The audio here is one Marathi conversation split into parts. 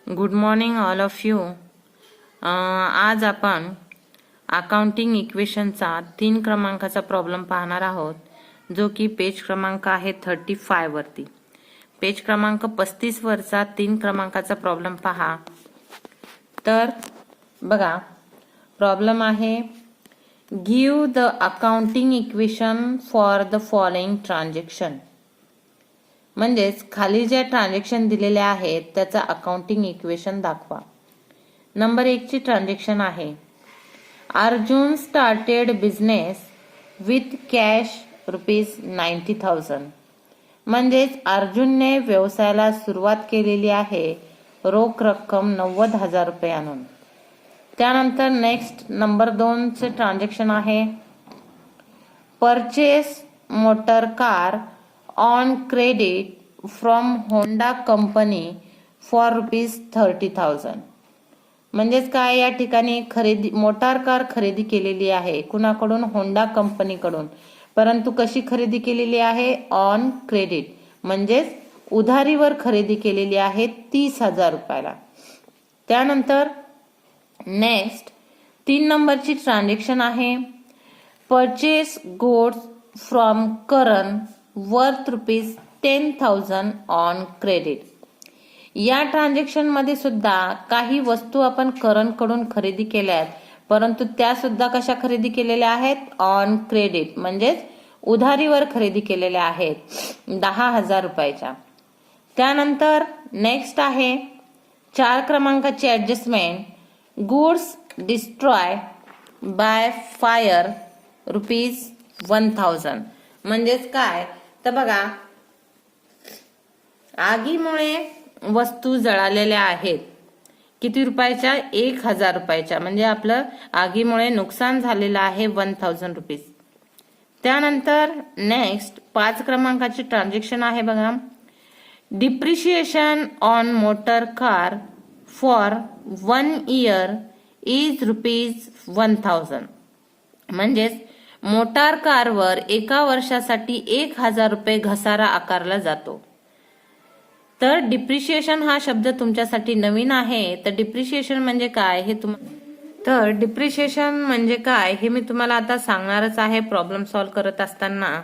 Good morning all of you. आज आपण अकाउंटिंग इक्वेशनचा 3 क्रमांकाचा प्रॉब्लेम पाहणार आहोत, जो की पेज क्रमांक आहे 35 वरती. पेज क्रमांक 35 वरचा 3 क्रमांकाचा प्रॉब्लेम पहा. तर बघा, प्रॉब्लेम आहे give the accounting equation for the following transaction. म्हणजेच खाली ज्या ट्रान्झॅक्शन दिलेल्या आहेत त्याचा अकाउंटिंग इक्वेशन दाखवा. नंबर 1 ची ट्रान्झॅक्शन आहे Arjun started business with cash ₹90,000. म्हणजेच अर्जुनने व्यवसायाला सुरुवात केलेली आहे रोख रक्कम ₹90,000 आणून. त्यानंतर नेक्स्ट नंबर 2 चे ट्रान्झॅक्शन आहे purchase motor car on credit from Honda company for ₹30,000. म्हणजेच काय, या ठिकाणी मोटार कार खरेदी केलेली आहे कुणाकडून? होंडा कंपनीकडून. परंतु कशी खरेदी केलेली आहे? ऑन क्रेडिट, म्हणजेच उधारीवर खरेदी केलेली आहे ₹30,000. त्यानंतर नेक्स्ट 3 नंबरची ट्रान्झॅक्शन आहे purchase goods from Karan worth ₹10,000 on credit. या ट्रान्झॅक्शन मध्ये सुद्धा काही वस्तू आपण करण कडून खरेदी केल्यात, परंतु त्या सुद्धा कशा खरेदी केलेल्या आहेत? ऑन क्रेडिट, म्हणजेच उधारीवर खरेदी केलेल्या आहेत ₹10,000. त्यानंतर नेक्स्ट आहे 4 क्रमांकाची adjustment goods destroy by fire ₹1,000. म्हणजेच काय तर बघा, आगीमुळे वस्तू जळालेल्या आहेत. किती रुपयाच्या? ₹1,000. म्हणजे आपलं आगीमुळे नुकसान झालेलं आहे ₹1,000. त्यानंतर नेक्स्ट 5 क्रमांकाची ट्रान्झॅक्शन आहे बघा depreciation on motor car for 1 year is ₹1,000. म्हणजेच मोटार कारवर 1 वर्षासाठी ₹1,000 घसारा आकारला जातो. तर डिप्रिशिएशन हा शब्द तुमच्यासाठी नवीन आहे. तर डिप्रिशिएशन म्हणजे काय हे मी तुम्हाला आता सांगणारच आहे प्रॉब्लेम सॉल्व्ह करत असताना.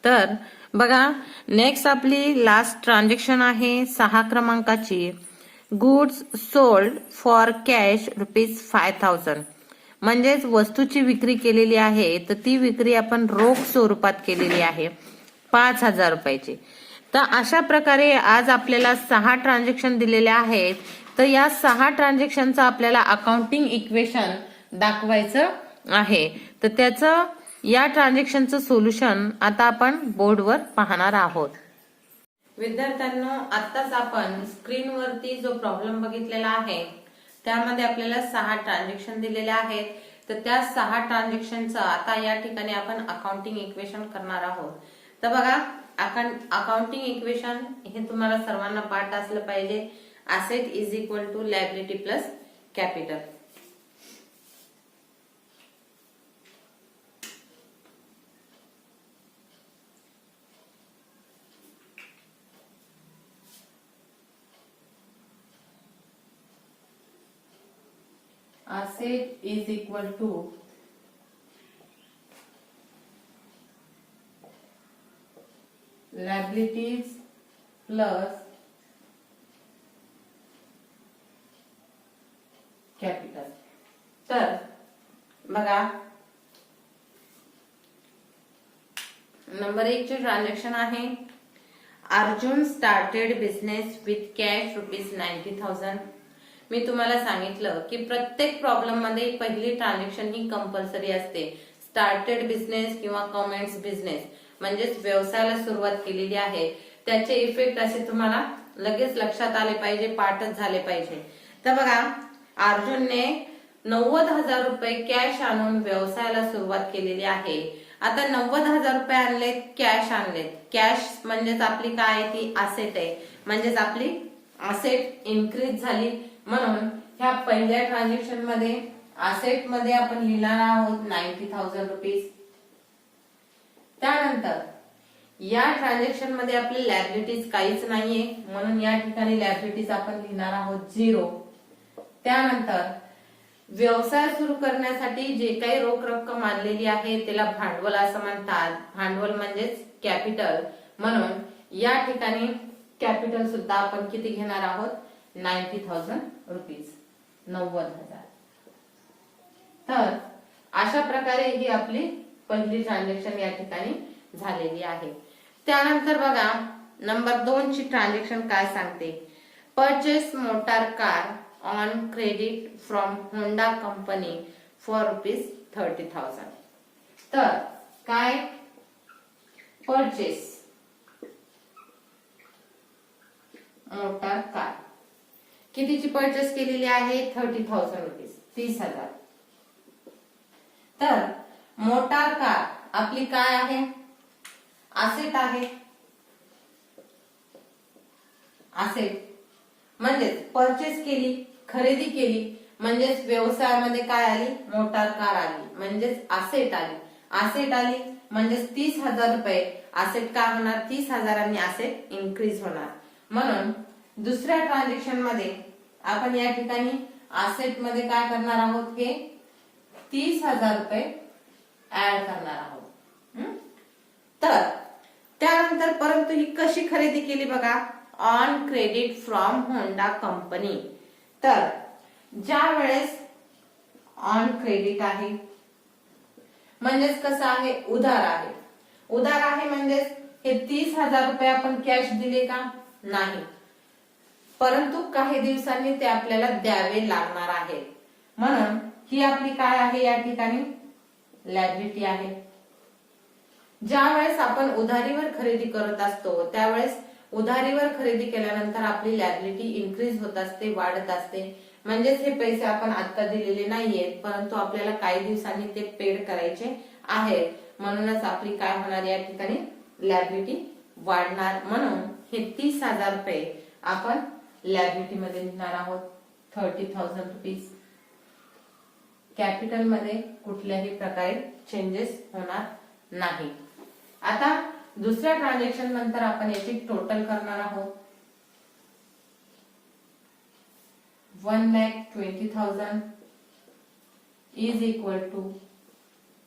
तर बघा, नेक्स्ट आपली लास्ट ट्रान्झॅक्शन आहे 6 क्रमांकाची गुड्स सोल्ड फॉर कॅश ₹5,000. म्हणजेच वस्तूची विक्री केलेली आहे, तर ती विक्री आपण रोख स्वरूपात केलेली आहे ₹5,000. तर अशा प्रकारे आज आपल्याला 6 ट्रान्झॅक्शन दिलेल्या आहेत. तर या 6 ट्रान्झॅक्शनचं आपल्याला अकाउंटिंग इक्वेशन दाखवायचं आहे. तर त्याचं या ट्रान्झॅक्शनचं सोल्युशन आता आपण बोर्डवर पाहणार आहोत. विद्यार्थ्यांनो, आत्ताच आपण स्क्रीनवरती जो प्रॉब्लेम बघितलेला आहे त्यामध्ये आपल्याला 6 ट्रान्झॅक्शन दिलेले आहेत. तर त्या 6 ट्रान्झॅक्शनचं आता या ठिकाणी आपण अकाउंटिंग इक्वेशन करणार आहोत. तर बघा, अकाउंटिंग इक्वेशन हे तुम्हाला सर्वांना पाठ असलं पाहिजे. Asset is equal to liability plus capital. Asset is equal to liabilities plus capital. तर बघा, नंबर 1 चे ट्रान्झॅक्शन आहे Arjun started business with cash ₹90,000. मी तुम्हाला सांगितलं की प्रत्येक प्रॉब्लेम मध्ये पहिली ट्रान्झॅक्शन ही कंपल्सरी असते. स्टार्टेड बिझनेस किंवा कॉमेंट्स बिझनेस, म्हणजेच व्यवसायाला सुरुवात केलेली आहे, त्याचे इफेक्ट असे तुम्हाला लगेच लक्षात आले पाहिजे, पाठच झाले पाहिजे. तर बघा, अर्जुनने ₹90,000 कॅश आणून व्यवसायाला सुरुवात केलेली आहे. आता ₹90,000 आणलेत, कॅश आणलेत. कॅश म्हणजेच आपली काय, ती असेट आहे, म्हणजेच आपली असेट इन्क्रीज झाली. म्हणून ह्या पहिल्या ट्रान्झॅक्शन मध्ये असेट मध्ये आपण लिहिणार आहोत ₹90,000. त्यानंतर या ट्रान्झॅक्शन मध्ये आपले लॅबिलिटीज काहीच नाहीये, म्हणून या ठिकाणी लॅबिलिटीज आपण लिहिणार आहोत 0. त्यानंतर व्यवसाय सुरू करण्यासाठी जे काही रोख रक्कम आणलेली आहे त्याला भांडवल असं म्हणतात. भांडवल म्हणजेच कॅपिटल, म्हणून या ठिकाणी कॅपिटल सुद्धा आपण किती घेणार आहोत? 90,000 रुपीज, 90,000. तर अशा प्रकारे ही आपली पहिली ट्रान्झॅक्शन या ठिकाणी झालेली आहे. त्यानंतर बघा नंबर 2 ची ट्रान्झॅक्शन काय सांगते? Purchase motor car on credit from Honda company for ₹30,000. तर काय? परचेस मोटार कार कितीची परचेस केलेली आहे? 30,000 रुपीज, 30,000. तर मोटार कार आपली काय आहे? असेट आहे. असेट म्हणजेच परचेस केली, खरेदी केली, म्हणजेच व्यवसायामध्ये काय आली? मोटार कार आली, म्हणजेच असेट आली. असेट आली म्हणजेच 30,000 रुपये असेट काय होणार? 30,000 असेट इन्क्रीज होणार. म्हणून दुसऱ्या ट्रान्झॅक्शन मध्ये आपण या ठिकाणी असेट मध्ये काय करणार आहोत? हे 30,000 रुपये ऍड करणार आहोत. तर त्यानंतर परंतु ही कशी खरेदी केली बघा? On credit from Honda company. तर ज्या वेळेस ऑन क्रेडिट आहे म्हणजेच कसं आहे? उधार आहे. उधार आहे म्हणजेच हे 30,000 रुपये आपण कॅश दिले का? नाही, परंतु काही दिवसांनी ते आपल्याला द्यावे लागणार आहे. म्हणून ही आपली काय आहे? या ठिकाणी लायबिलिटी आहे. ज्या वेळेस आपण उधारीवर खरेदी करत असतो त्यावेळेस उधारीवर खरेदी केल्यानंतर आपली लायबिलिटी इन्क्रीज होत असते, वाढत असते. म्हणजेच हे पैसे आपण आता दिलेले नाहीयेत, परंतु आपल्याला काही दिवसांनी ते पेड करायचे आहेत. म्हणूनच आपली काय होणार? या ठिकाणी लायबिलिटी वाढणार. म्हणून हे 30,000 रुपये आपण लायबिलिटी मध्ये लिहिणार आहोत. 30,000 रुपीज. कॅपिटल मध्ये कुठल्याही प्रकारे चेंजेस होणार नाही. आता दुसऱ्या ट्रान्झॅक्शन नंतर आपण याची टोटल करणार आहोत. 1,20,000 इज इक्वल टू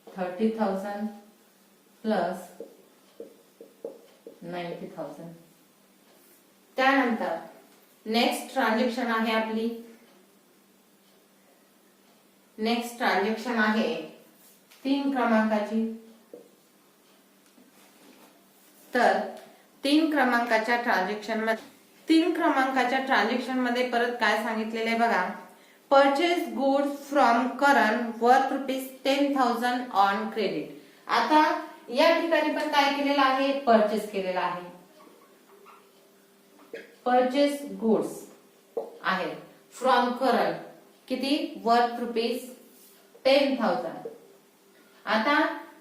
30,000 प्लस 90,000. त्यानंतर नेक्स्ट ट्रान्झॅक्शन आहे आपली. नेक्स्ट ट्रान्झॅक्शन आहे 3 क्रमांकाची. तर 3 क्रमांकाच्या ट्रान्झॅक्शन मध्ये परत काय सांगितलेलं आहे बघा? Purchase goods from Karan worth ₹10,000 on credit. आता या ठिकाणी पण काय केलेलं आहे? परचेस केलेला आहे. परचेस गुड्स आहे फ्रॉम करण किती? वर्थ ₹10,000. आता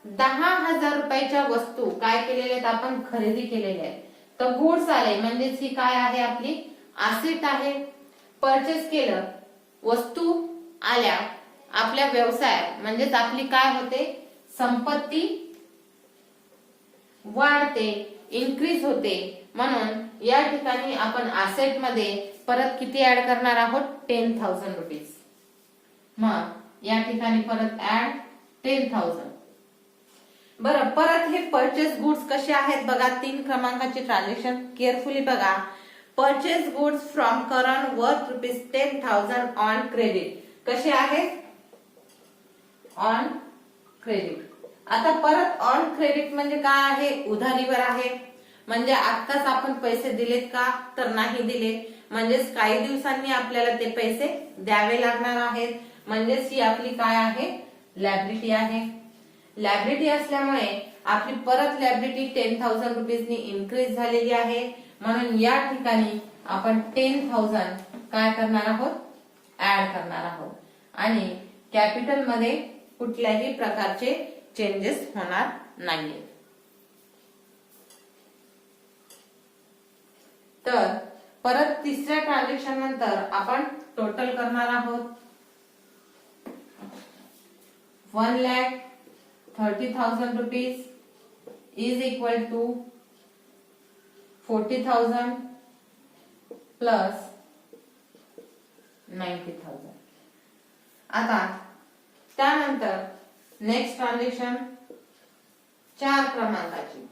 10,000 रुपयाच्या वस्तू काय केलेल्या आहेत? आपण खरेदी केलेल्या आहेत. तर गुड्स आले म्हणजेच ही काय आहे? आपली असेट आहे. परचेस केलं, वस्तू आल्या, आपल्या व्यवसायात म्हणजेच आपली काय होते? संपत्ती वाढते, इन्क्रीज होते. म्हणून या ठिकाणी आपण असेट मध्ये परत किती ऍड करणार आहोत? 10,000 रुपीज. मग या ठिकाणी परत ऍड 10,000. बरं, परत हे परचेस गुड्स कसे आहेत बघा? 3 क्रमांकाचे ट्रान्झॅक्शन केअरफुली बघा. Purchase goods from Karan worth ₹10,000 on credit. कसे आहेत? On credit. आता परत ऑन क्रेडिट म्हणजे काय आहे? उधारीवर आहे. म्हणजे आत्ताच आपण पैसे दिलेत का? तर नाही दिले. म्हणजेच काही दिवसांनी आपल्याला ते पैसे द्यावे लागणार आहेत. म्हणजेच ही आपली काय आहे? लायबिलिटी आहे. लायबिलिटी असल्यामुळे आपली परत लायबिलिटी 10,000 रुपीजनी इन्क्रीज झालेली आहे. म्हणून या ठिकाणी आपण 10,000 काय करणार आहोत? ऍड करणार आहोत. आणि कॅपिटल मध्ये कुठल्याही प्रकारचे चेंजेस होणार नाहीये. तर परत तिसऱ्या ट्रान्झॅक्शन नंतर आपण टोटल करणार आहोत. 1,30,000 rupees is equal to 40,000 plus 90,000. आता त्यानंतर नेक्स्ट ट्रान्झॅक्शन 4 क्रमांकाची.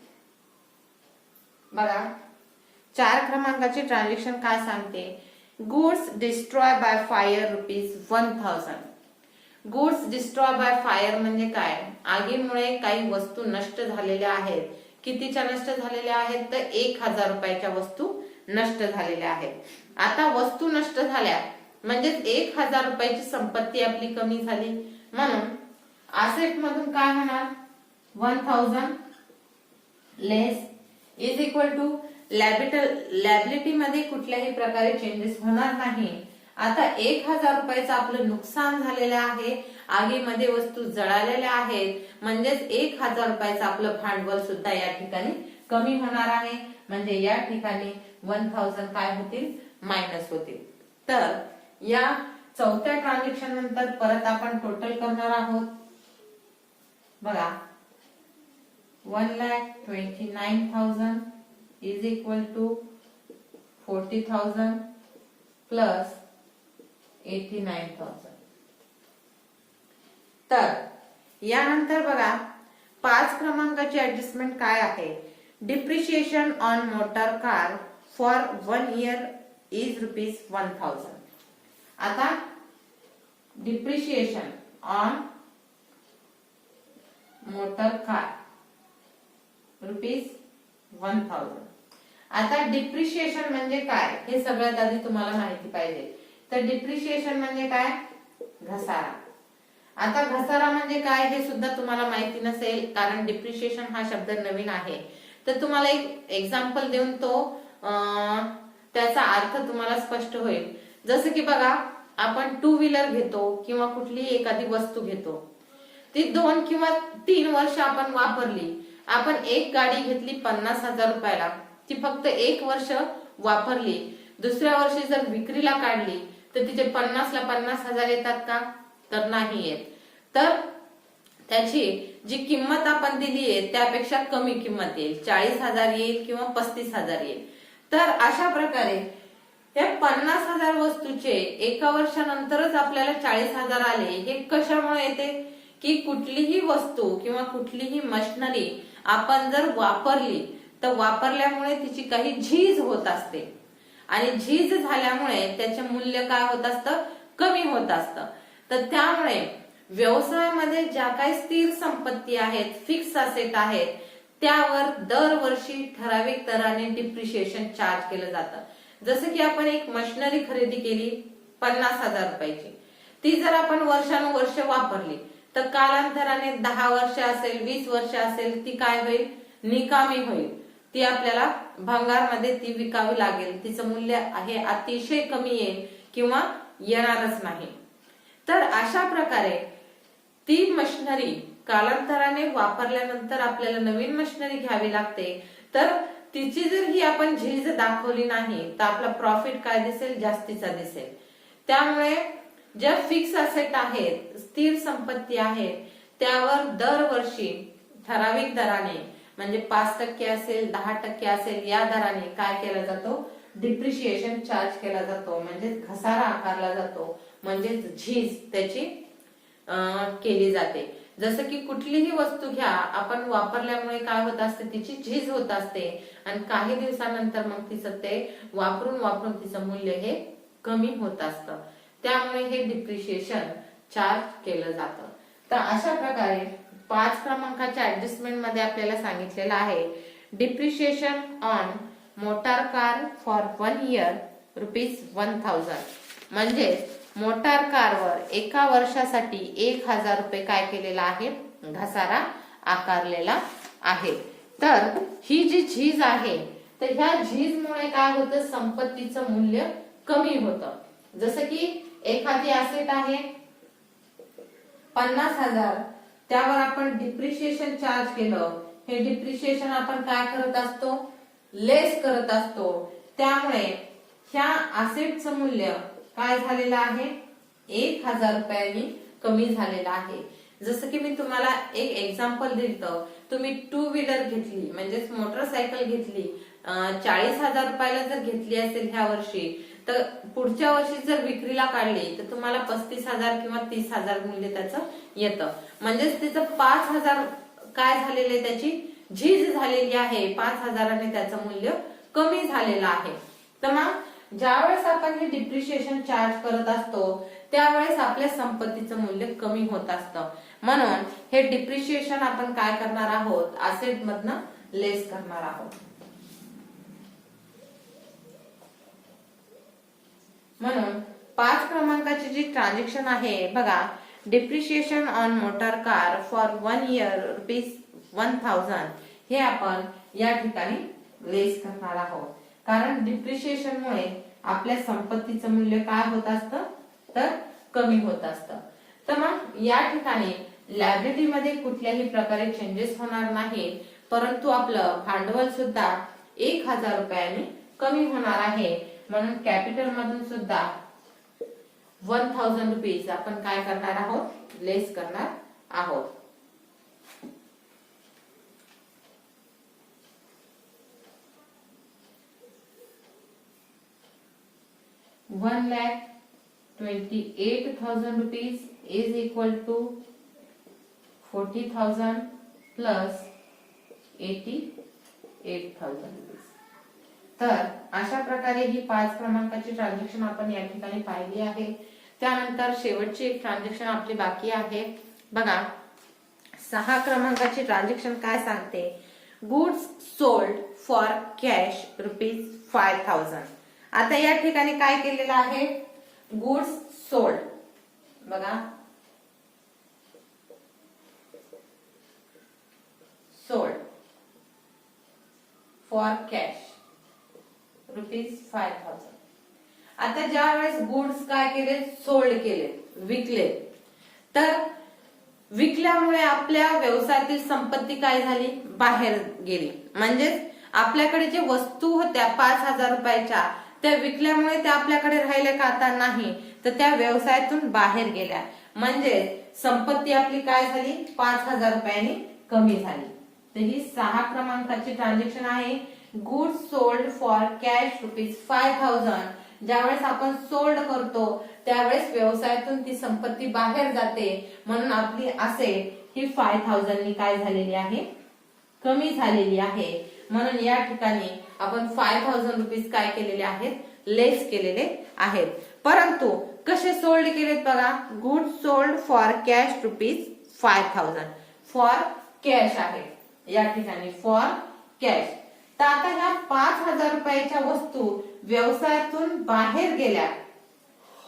बघा 4 क्रमांकाची ट्रान्झॅक्शन काय सांगते, goods destroy by fire ₹1,000. Goods destroy by fire म्हणजे काय, आगीमुळे काही वस्तू नष्ट झालेल्या आहेत. कितीच्या नष्ट झालेल्या आहेत, तर 1,000 रुपयाच्या वस्तू नष्ट झालेल्या आहेत. आता वस्तू नष्ट झाल्या म्हणजेच 1,000 रुपयाची संपत्ती आपली कमी झाली, म्हणून असेट मधून काय होणार, 1,000 लेस इज इक्वल टू लॅबिलिटी मध्ये कुठल्याही प्रकारे चेंजेस होणार नाही. आता 1,000 रुपयाचं आपलं नुकसान झालेलं आहे, आगीमध्ये वस्तू जळालेल्या आहेत, म्हणजेच 1,000 रुपयाचं आपलं भांडवल सुद्धा या ठिकाणी कमी होणार आहे. म्हणजे या ठिकाणी 1,000 काय होतील, मायनस होतील. तर या चौथ्या ट्रान्झॅक्शन नंतर परत आपण टोटल करणार आहोत. बघा 1,29,000 इज इक्वल टू 40,000 प्लस 89,000. तर यानंतर बघा 5 क्रमांकाची ऍडजस्टमेंट काय आहे, depreciation on motor car for 1 year is ₹1,000. आता डिप्रिशिएशन ऑन मोटर कार ₹1,000. आता डिप्रिशिएशन म्हणजे काय हे सगळ्यात आधी तुम्हाला माहिती पाहिजे. तर डिप्रिशिएशन म्हणजे काय, घसारा. आता घसारा म्हणजे काय हे सुद्धा तुम्हाला माहिती नसेल, कारण डिप्रिशिएशन हा शब्द नवीन आहे. तर तुम्हाला एक एक्झाम्पल देऊन तो त्याचा अर्थ तुम्हाला स्पष्ट होईल. जसं की बघा आपण 2 व्हीलर घेतो किंवा कुठलीही एखादी वस्तू घेतो, ती 2 किंवा 3 वर्ष आपण वापरली. आपण एक गाडी घेतली 50,000 रुपयाला, ती फक्त 1 वर्ष वापरली, दुसऱ्या वर्षी जर विक्रीला काढली तर तिचे 50 ला 50,000 येतात का, तर नाही येत. तर त्याची जी किंमत आपण दिली आहे त्यापेक्षा कमी किंमत येईल, 40,000 येईल किंवा 35,000 येईल. तर अशा प्रकारे या 50,000 वस्तूचे 1 वर्षानंतरच आपल्याला 40,000 आले. हे कशामुळे येते की कुठलीही वस्तू किंवा कुठलीही मशिनरी आपण जर वापरली तर वापरल्यामुळे तिची काही झीज होत असते, आणि झीज झाल्यामुळे त्याचे मूल्य काय होत असतं, कमी होत असतं. तर त्यामुळे व्यवसायामध्ये ज्या काही स्थिर संपत्ती आहेत, फिक्स असेट आहेत, त्यावर दरवर्षी ठराविक दराने डिप्रिशिएशन चार्ज केलं जातं. जसं की आपण एक मशिनरी खरेदी केली 50,000 रुपयाची, ती जर आपण वर्षानुवर्ष वापरली तर कालांतराने 10 वर्ष असेल, 20 वर्ष असेल, ती काय होईल, निकामी होईल. ती आपल्याला भंगारमध्ये ती विकावी लागेल, तिचं मूल्य आहे अतिशय कमी येईल किंवा येणारच नाही. तर अशा प्रकारे ती मशिनरी कालांतराने वापरल्यानंतर आपल्याला नवीन मशिनरी घ्यावी लागते. तर तिची जर ही आपण झीज दाखवली नाही तर आपला प्रॉफिट काय दिसेल, जास्तीचा दिसेल. त्यामुळे ज्या फिक्स असेट आहेत, स्थिर संपत्ती आहेत, त्यावर दरवर्षी ठराविक दराने म्हणजे 5% असेल, 10% असेल, या दराने काय केला जातो, डिप्रिशिएशन चार्ज केला जातो, म्हणजे घसारा आकारला जातो, म्हणजे झीज त्याची केली जाते. जसं की कुठलीही वस्तू घ्या, आपण वापरल्यामुळे काय होत असते, तिची झीज होत असते, आणि काही दिवसानंतर मग तिचं ते वापरून तिचं मूल्य हे कमी होत असतं. त्यामुळे हे डिप्रिशिएशन चार्ज केलं जातं. तर अशा प्रकारे 5 क्रमांकाच्या ऍडजस्टमेंट मध्ये आपल्याला सांगितलेलं आहे, depreciation on motor car for 1 year ₹1,000. म्हणजे मोटार कारवर 1 वर्षासाठी 1,000 रुपये काय केलेला आहे, घसारा आकारलेला आहे. तर ही जी झीज आहे, तर ह्या झीजमुळे काय होतं, संपत्तीचं मूल्य कमी होतं. जसं की एखादी असेट आहे 50,000, त्यावर आपण डिप्रिशिएशन चार्ज केलं, हे डिप्रिशिएशन आपण काय करत असतो, लेस करत असतो. त्यामुळे ह्या असेटचं मूल्य काय झालेलं आहे, 1,000 रुपयांनी कमी झालेलं आहे. जसं की मी तुम्हाला एक एक्झाम्पल दिलं, तुम्ही 2 व्हीलर घेतली म्हणजेच मोटरसायकल घेतली 40,000 रुपयाला जर घेतली असेल ह्या वर्षी, तर पुढच्या वर्षी जर विक्रीला काढली तर तुम्हाला 35,000 किंवा 30,000 मूल्य त्याचं येतं. म्हणजेच तिचं 5,000 काय झालेले, त्याची झीज झालेली आहे. 5,000ने त्याचं मूल्य कमी झालेलं आहे. तर मग ज्यावेळेस आपण हे डिप्रिशिएशन चार्ज करत असतो त्यावेळेस आपल्या संपत्तीचं मूल्य कमी होत असतं. म्हणून हे डिप्रिशिएशन आपण काय करणार आहोत, असेट मधनं लेस करणार आहोत. म्हणून 5 क्रमांकाची जी ट्रान्झॅक्शन आहे बघा, depreciation on motor car for 1 year ₹1,000 हे आपण या ठिकाणी लेस करणार आहोत. कारण डिप्रिशिएशन मुळे आपल्या संपत्तीचं मूल्य काय होत असतं, तर कमी होत असतं. तर मग या ठिकाणी लायबिलिटी मध्ये कुठल्याही प्रकारे चेंजेस होणार नाही, परंतु आपलं भांडवल सुद्धा 1,000 रुपयांनी कमी होणार आहे. म्हणून कॅपिटल मधून सुद्धा 1,000 रुपीज आपण काय करणार आहोत, लेस करणार आहोत. ₹1,28,000 is equal to 40,000 plus 88,000 rupees. तर अशा प्रकारे ही 5 क्रमांकाची ट्रान्झॅक्शन आपण या ठिकाणी पाहिली आहे. त्यानंतर शेवटची एक ट्रान्झॅक्शन आपली बाकी आहे बघा. 6 क्रमांकाची ट्रान्झॅक्शन काय सांगते, गुड्स सोल्ड फॉर कॅश ₹5,000. आता या ठिकाणी काय केलेलं आहे, गुड्स सोल्ड बघा, सोल्ड फॉर कॅश ₹5,000. आता ज्या वेळेस गुड्स काय केले, सोल्ड केले, विकले, तर विकल्यामुळे आपल्या व्यवसायातील संपत्ती काय झाली, बाहेर गेली. म्हणजेच आपल्याकडे जे वस्तू होत्या 5,000 रुपयाच्या, त्या विकल्यामुळे त्या आपल्याकडे राहिल्या का, आता नाही, तर त्या व्यवसायातून बाहेर गेल्या. म्हणजे संपत्ती आपली काय झाली, 5,000 रुपयांनी कमी झाली. तर ही 6 क्रमांकाची ट्रान्झॅक्शन आहे. Goods sold for cash ₹5,000. ज्यावेळेस आपण सोल्ड करतो त्यावेळेस व्यवसायातून ती संपत्ती बाहेर जाते, म्हणून आपली असेट ही 5,000 नी काय झालेली आहे, कमी झालेली आहे. म्हणून या ठिकाणी आपण 5,000 रुपीज काय केलेले आहेत, लेस केलेले आहेत. परंतु कसे सोल्ड केलेत बघा, goods sold for cash ₹5,000. For cash आहे या ठिकाणी, फॉर कॅश. तर आता ह्या 5,000 रुपयाच्या वस्तू व्यवसायातून बाहेर गेल्या,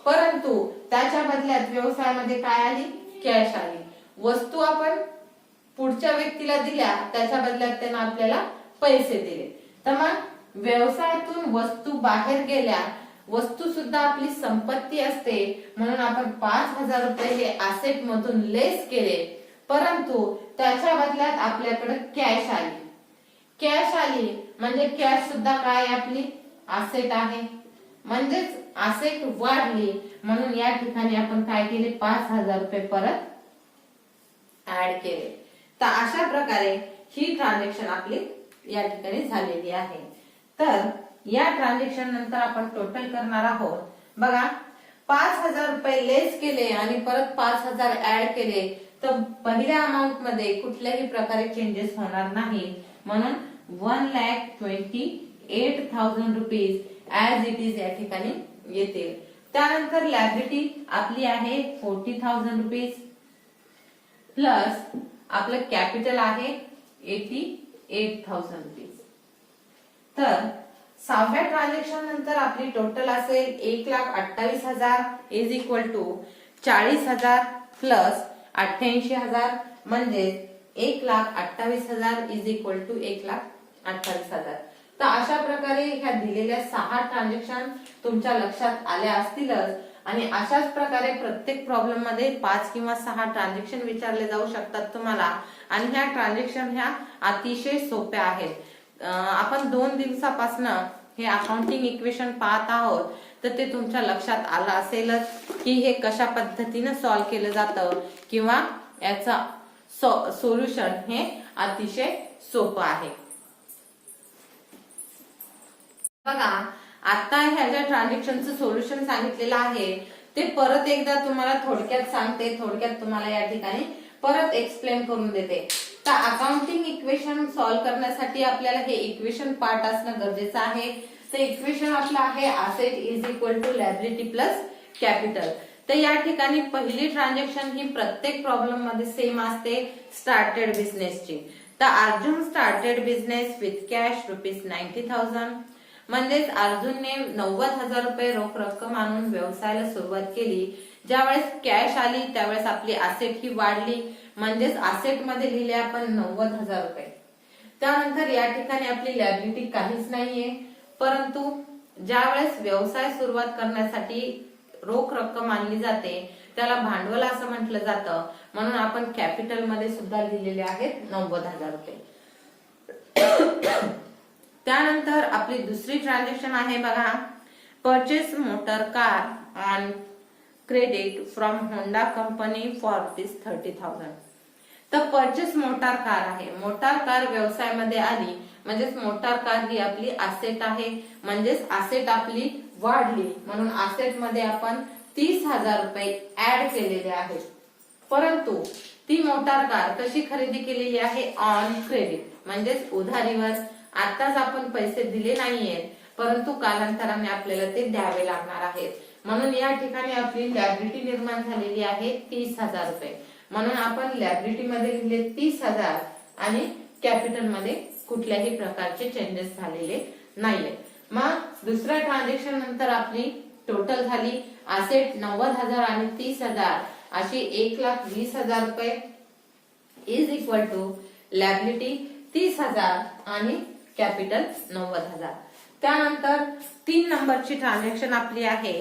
परंतु त्याच्या बदल्यात व्यवसायामध्ये काय आली, कॅश आली. वस्तू आपण पुढच्या व्यक्तीला दिल्या, त्याच्या बदल्यात त्यानं आपल्याला पैसे दिले. तर मग व्यवसायातून वस्तू बाहेर गेल्या, वस्तू सुद्धा आपली संपत्ती असते, म्हणून आपण 5,000 रुपये हे असेट मधून लेस केले, परंतु त्याच्या बदल्यात आपल्याकडे कॅश आली. कॅश आली म्हणजे कॅश सुद्धा काय आपली असेट आहे, म्हणजेच असेट वाढली. म्हणून या ठिकाणी आपण काय केले, 5,000 रुपये परत ऍड केले. तर अशा प्रकारे ही ट्रान्झॅक्शन आपली या ठिकाणी झालेली आहे. तर या ट्रान्झॅक्शन नंतर आपण टोटल करणार आहोत बघा. 5,000 रुपये लेस केले आणि परत 5,000 ऍड केले, तर पहिल्या अमाऊंट मध्ये कुठल्याही प्रकारे चेंजेस होणार नाही. म्हणून 1,28,000 रुपीज ऍज इट इज या ठिकाणी येतील. त्यानंतर लायबिलिटी आपली आहे 40,000 रुपीज प्लस आपलं कॅपिटल आहे 88,000 रुपीज. तर 6व्या ट्रान्झॅक्शन नंतर आपली टोटल असेल 1,28,000 इज इक्वल टू 40,000 प्लस 88,000 म्हणजे 1,28,000 इज इक्वल टू 1,28,000. तर अशा प्रकारे ह्या दिलेल्या 6 ट्रान्झॅक्शन तुमच्या लक्षात आल्या असतीलच. आणि अशाच प्रकारे प्रत्येक प्रॉब्लेम मध्ये 5 किंवा 6 ट्रान्झॅक्शन विचारले जाऊ शकतात तुम्हाला. आणि ह्या ट्रान्झॅक्शन ह्या अतिशय सोप्या आहेत. आपण 2 दिवसापासून हे अकाउंटिंग इक्वेशन पाहत आहोत, तर ते तुमच्या लक्षात आलं असेलच की हे कशा पद्धतीने सॉल्व्ह केलं जातं किंवा याचा सोल्युशन हे अतिशय सोपं आहे. बघा, आता ह्या ज्या ट्रान्झॅक्शनचं सोल्युशन सांगितलेलं आहे ते परत एकदा तुम्हाला थोडक्यात सांगते, थोडक्यात तुम्हाला या ठिकाणी परत एक्सप्लेन करून देते. तर अकाउंटिंग इक्वेशन सॉल्व्ह करण्यासाठी आपल्याला हे इक्वेशन पार्ट असणं गरजेचं आहे. तर इक्वेशन आपलं आहे asset is equal to liability plus capital. तर या ठिकाणी पहिली ट्रान्झॅक्शन ही प्रत्येक प्रॉब्लेम मध्ये सेम असते, स्टार्टेड बिझनेसची. तर Arjun started business with cash ₹90,000. म्हणजेच अर्जुनने 90,000 रुपये रोख रक्कम आणून व्यवसायाला सुरुवात केली. ज्यावेळेस कॅश आली त्यावेळेस आपली असेट ही वाढली, म्हणजेच असेट मध्ये लिहिले आपण 90,000 रुपये. त्यानंतर या ठिकाणी आपली लायबिलिटी काहीच नाहीये, परंतु ज्यावेळेस व्यवसाय सुरुवात करण्यासाठी रोख रक्कम आणली जाते त्याला भांडवल असं म्हटलं जातं, म्हणून आपण कॅपिटल मध्ये सुद्धा लिहिलेले आहेत 90,000 रुपये. त्यानंतर आपली दुसरी ट्रान्झॅक्शन आहे बघा, purchase motor car on credit from Honda company for ₹30,000. तर परचेस मोटार कार आहे. मोटार कार व्यवसायामध्ये आली म्हणजेच मोटार कार ही आपली असेट आहे, म्हणजेच असेट आपली वाढली, म्हणून असेट मध्ये आपण 30,000 रुपये ऍड केलेले आहेत. परंतु ती मोटार कार कशी खरेदी केलेली आहे? ऑन क्रेडिट, म्हणजेच उधारीवर. आताच आपण पैसे दिले नाहीयेत, परंतु कालांतराने आपल्याला ते द्यावे लागणार आहेत, म्हणून या ठिकाणी आपली लायबिलिटी निर्माण झालेली आहे 30,000 रुपये. म्हणून आपण लायबिलिटी मध्ये लिहिले 30,000 आणि कॅपिटल मध्ये कुठल्याही प्रकारचे चेंजेस झालेले नाहीयेत. मग दुसऱ्या ट्रान्झॅक्शन नंतर आपली टोटल झाली असेट 90,000 आणि 30,000 अशी 1,20,000 रुपये इज इक्वल टू लायबिलिटी 30,000 आणि कॅपिटल 90,000. त्यानंतर 3 नंबरची ट्रान्झॅक्शन आपली आहे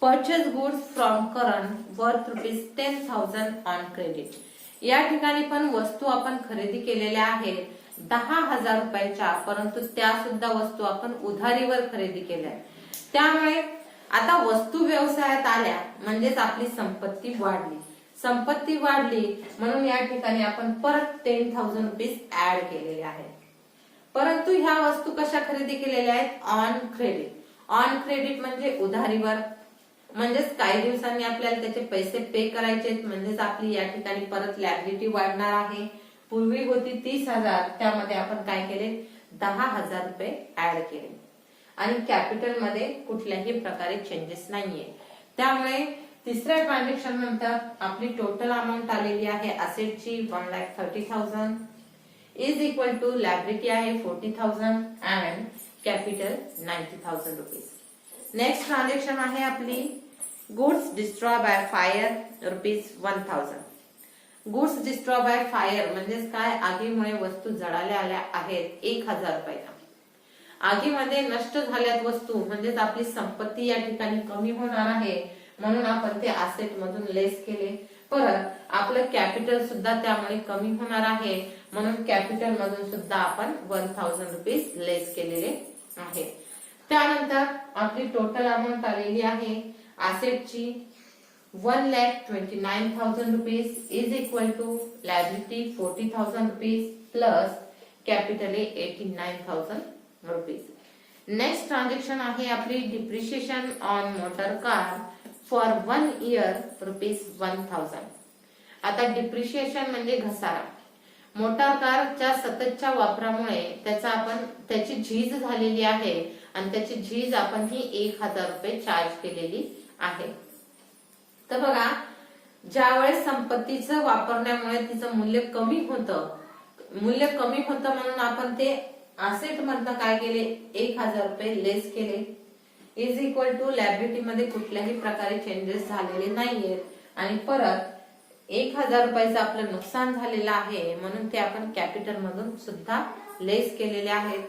purchase goods from Karan worth ₹10,000 on credit. या ठिकाणी पण वस्तू आपण खरेदी केलेल्या आहेत 10,000 रुपयाच्या, परंतु त्या सुद्धा वस्तू आपण उधारीवर खरेदी केल्या. त्यामुळे आता वस्तू व्यवसायात आल्या म्हणजेच आपली संपत्ती वाढली. संपत्ती वाढली म्हणून या ठिकाणी आपण परत 10,000 रुपीज ऍड केलेले आहेत. परंतु ह्या वस्तू कशा खरेदी केलेल्या आहेत? On credit. ऑन क्रेडिट म्हणजे उधारीवर, म्हणजेच काही दिवसांनी आपल्याला त्याचे पैसे पे करायचे, म्हणजेच आपली या ठिकाणी परत लायबिलिटी वाढणार आहे. पूर्वी होती 30,000, त्यामध्ये आपण काय केले? 10,000 रुपये ऍड केले आणि कॅपिटल मध्ये कुठल्याही प्रकारे चेंजेस नाहीये. त्यामुळे तिसऱ्या ट्रान्झॅक्शन नंतर आपली टोटल अमाऊंट आलेली आहे असेटची 1,30,000 इज इक्वल टू लायबिलिटी आहे 40,000 and capital 90,000 rupees. Next transaction आहे आपली goods destroy by fire ₹1,000. Goods destroy by fire म्हणजेच काय? आगीमुळे वस्तू जळाल्या आल्या आहेत 1,000 रुपयाला. आगीमध्ये नष्ट झाल्यात वस्तू म्हणजेच आपली संपत्ती या ठिकाणी कमी होणार आहे, म्हणून आपण ते असेट मधून लेस केले. परत आपलं कॅपिटल सुद्धा त्यामुळे कमी होणार आहे, म्हणून कॅपिटल मधून सुद्धा आपण 1,000 रुपीज लेस केलेले आहे. त्यानंतर आपली टोटल अमाऊंट आलेली आहे असेटची 1,29,000 rupees is equal to liability 40,000 rupees plus capital 89,000 rupees. Next transaction आहे आपली depreciation on motor car for 1 year ₹1,000. आता डिप्रिशिएशन म्हणजे घसारा. मोटार कारच्या सततच्या वापरामुळे त्याची झीज झालेली आहे आणि त्याची झीज आपण ही 1,000 रुपये चार्ज केलेली आहे. तर बघा, ज्यावेळेस संपत्तीचं वापरण्यामुळे तिचं मूल्य कमी होतं म्हणून आपण ते असेट मधनं काय केले? 1,000 रुपये लेस केले इज इक्वल टू लायबिलिटी मध्ये कुठल्याही प्रकारे चेंजेस झालेले नाहीयेत आणि परत 1,000 रुपयाचं आपलं नुकसान झालेलं आहे, म्हणून ते आपण कॅपिटल मधून सुद्धा लेस केलेले आहेत.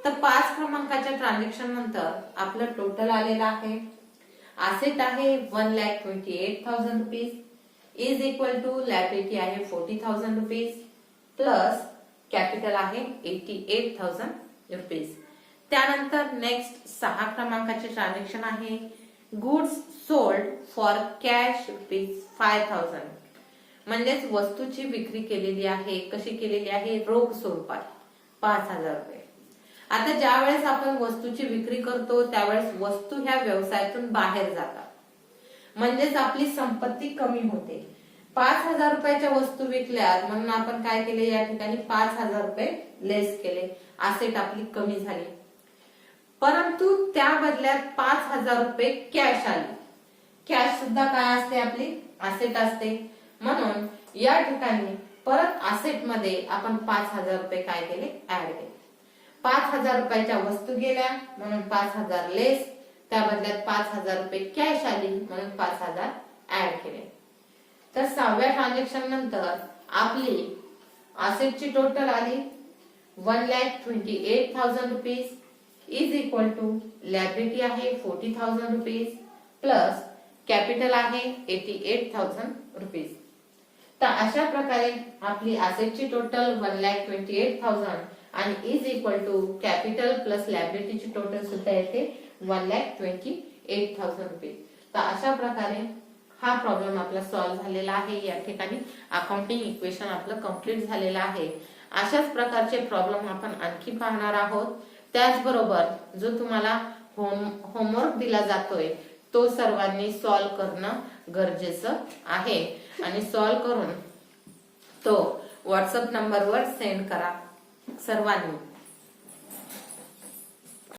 तर 5 क्रमांकाच्या ट्रान्झॅक्शन नंतर आपलं टोटल आलेलं आहे असेट आहे 1,28,000 rupees is equal to liability आहे 40,000 रुपीज प्लस कॅपिटल आहे 88,000 रुपीज. त्यानंतर नेक्स्ट 6 क्रमांकाचे ट्रान्झॅक्शन आहे गुड्स सोल्ड फॉर कॅश ₹5,000. म्हणजेच वस्तूची विक्री केलेली आहे. कशी केलेली आहे? रोख स्वरूपात 5,000 रुपये. आता ज्या वेळेस आपण वस्तूची विक्री करतो त्यावेळेस वस्तू ह्या व्यवसायातून बाहेर जातात, म्हणजेच आपली संपत्ती कमी होते. 5,000 रुपयाच्या वस्तू विकल्यात म्हणून आपण काय केले, या ठिकाणी 5,000 रुपये लेस केले, असेट आपली कमी झाली. परंतु त्या बदल्यात 5,000 रुपये कॅश आली. कॅश सुद्धा काय असते, आपली असेट असते. म्हणून या ठिकाणी परत असेट मध्ये आपण 5,000 रुपये काय केले, ऍड केले. 5,000 रुपयाच्या वस्तू गेल्या म्हणून 5,000 लेस, त्या बदल्यात 5,000 रुपये कॅश आली म्हणून 5,000 ऍड केले. तर 6व्या ट्रान्झॅक्शन नंतर आपली असेटची टोटल आली 1,28,000 rupees is equal to liability आहे 40,000 रुपीज प्लस कॅपिटल आहे 88,000 रुपीज. तर अशा प्रकारे आपली असेटची टोटल 1,28,000 आणि is equal to capital plus लायबिलिटीची टोटल सुद्धा येते 1,28,000 रुपीज. तर अशा प्रकारे हा प्रॉब्लेम आपला सॉल्व्ह झालेला आहे. या ठिकाणी अकाउंटिंग इक्वेशन आपलं कम्प्लीट झालेलं आहे. अशाच प्रकारचे प्रॉब्लेम आपण आणखी पाहणार आहोत. त्याचबरोबर जो तुम्हाला होमवर्क दिला जातोय तो सर्वांनी सॉल्व्ह करणं गरजेचं आहे आणि सॉल्व्ह करून तो व्हॉट्सअप नंबरवर सेंड करा सर्वांनी.